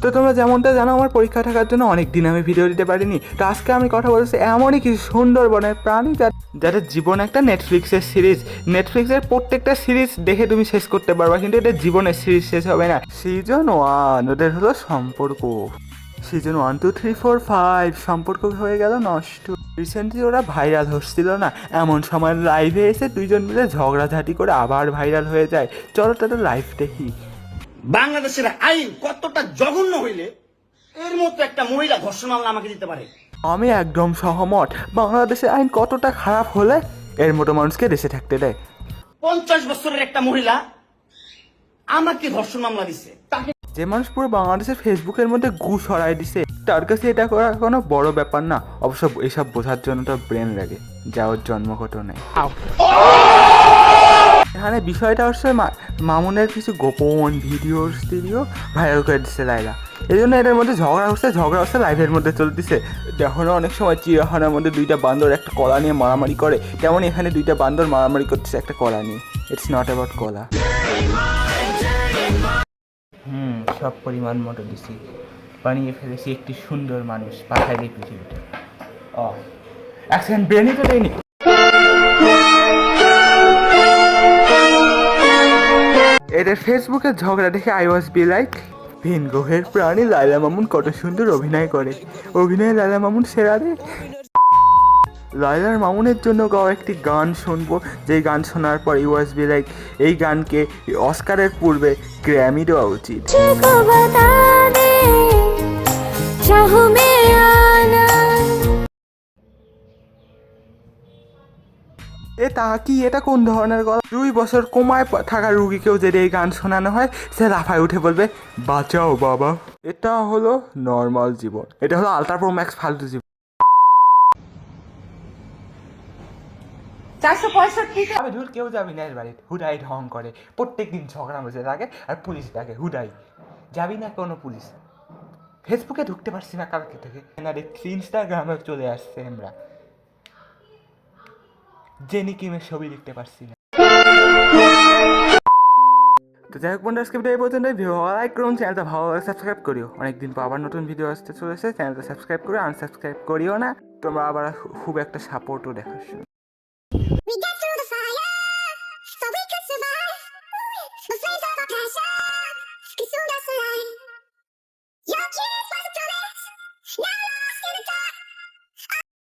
তো তোমরা যেমনটা জানো আমার পরীক্ষা থাকার জন্য অনেক দিন আমি ভিডিও দিতে পারিনি। তো আজকে আমি কথা বলছি এমনই কিছু সুন্দরবনের প্রাণী যাদের জীবন একটা নেটফ্লিক্সের সিরিজ। নেটফ্লিক্সের প্রত্যেকটা সিরিজ দেখে তুমি শেষ করতে পারবা, কিন্তু এটা জীবনের সিরিজ শেষ হবে না। সিজন 1 ওদের হলো সম্পর্ক। সিজন 1, 2, 3, 4, 5 সম্পর্ক হয়ে গেল নষ্ট। রিসেন্টলি ওরা ভাইরাল হচ্ছিল না, এমন সময় লাইভে এসে দুইজন মিলে ঝগড়াঝাটি করে আবার ভাইরাল হয়ে যায়। চলো তাদের লাইভ দেখি। বাংলাদেশের আইন কতটা জঘন্য হইলে এর মতো একটা মহিলা ধর্ষণ মামলা আমাকে দিতে পারে? আমি একদম সহমত। বাংলাদেশের আইন কতটা খারাপ হলে এর মতো মানুষকে দেশে থাকতে দেয়। 50 বছরের একটা মহিলা আমাকে ধর্ষণ মামলা দিছে, তাকে যে মানুষ পুরো বাংলাদেশের ফেসবুকের মধ্যে গু সরাই দিছে, তার কাছে এটা করা কোনো বড় ব্যাপার না। অবশ্য এইসব বোঝার জন্য তো ব্রেন লাগে, যা ওর জন্মগত নেই। এখানে বিষয়টা হচ্ছে মামুনের কিছু গোপন ভিডিও ভাইরাল করে দিচ্ছে লাইলা। এই জন্য এদের মধ্যে ঝগড়া হচ্ছে লাইভের মধ্যে চলতেছে। দেখো না অনেক সময় চিড়িয়াখানার মধ্যে দুইটা বান্দর একটা কলা নিয়ে মারামারি করে, তেমন এখানে দুইটা বান্দর মারামারি করতেছে একটা কলা নিয়ে। ইটস নট অ্যাবাউট কলা। সব পরিমাণ মতো দিছি, বানিয়ে ফেলেছি একটি সুন্দর মানুষ, পাঠাই দিই পৃথিবীতে। এক সেকেন্ড, ব্রেনই তো দেয়নি। এদের ফেসবুকে ঝগড়া দেখে আই ওয়াজ বি লাইক, ভিন গ্রহের প্রাণী লায়লা মামুন কত সুন্দর অভিনয় করে। অভিনয়ে লায়লা মামুন সেরা রে। লায়লার মামুনের জন্য গাওয়া একটি গান শুনবো, যেই গান শোনার পর ইউ ওয়াজ বি লাইক এই গানকে অস্কারের পূর্বে গ্র্যামি দেওয়া উচিত। এটা কোন ধরনের গলা? 2 বছর কোমায় থাকা রুগীকেও যদি এই গান শোনানো হয়, সে লাফায় উঠে বলবে বাঁচাও বাবা। এটা হলো নর্মাল জীবন, এটা হলো আলট্রা প্রো ম্যাক্স ফালতু জীবন। 465 আমি ধুর কেউ যাবি না এর বাড়িতে, হুডাই ঢং করে, প্রত্যেক দিন ঝগড়া মজে থাকে আর পুলিশ ডাকে হুডাই। যাবি না কোনো পুলিশ। ফেসবুকে ঢুকতে পারছি না কালকে থেকে, না দেখছি ইনস্টাগ্রামে চলে আসছে আমরা, জেনি কিমের ছবি দেখতে পারছি না। তো যাই হোক বন্ধু, আজকে ভিডিও এই পর্যন্ত। ভিডিও লাইক করুন, চ্যানেলটা ভালো লাগে সাবস্ক্রাইব করিও। অনেকদিন পর আবার নতুন ভিডিও আসতে চলেছে, চ্যানেলটা সাবস্ক্রাইব করে আনসাবস্ক্রাইব করিও না। তোমরা আবার খুব একটা সাপোর্টও দেখাচ্ছ।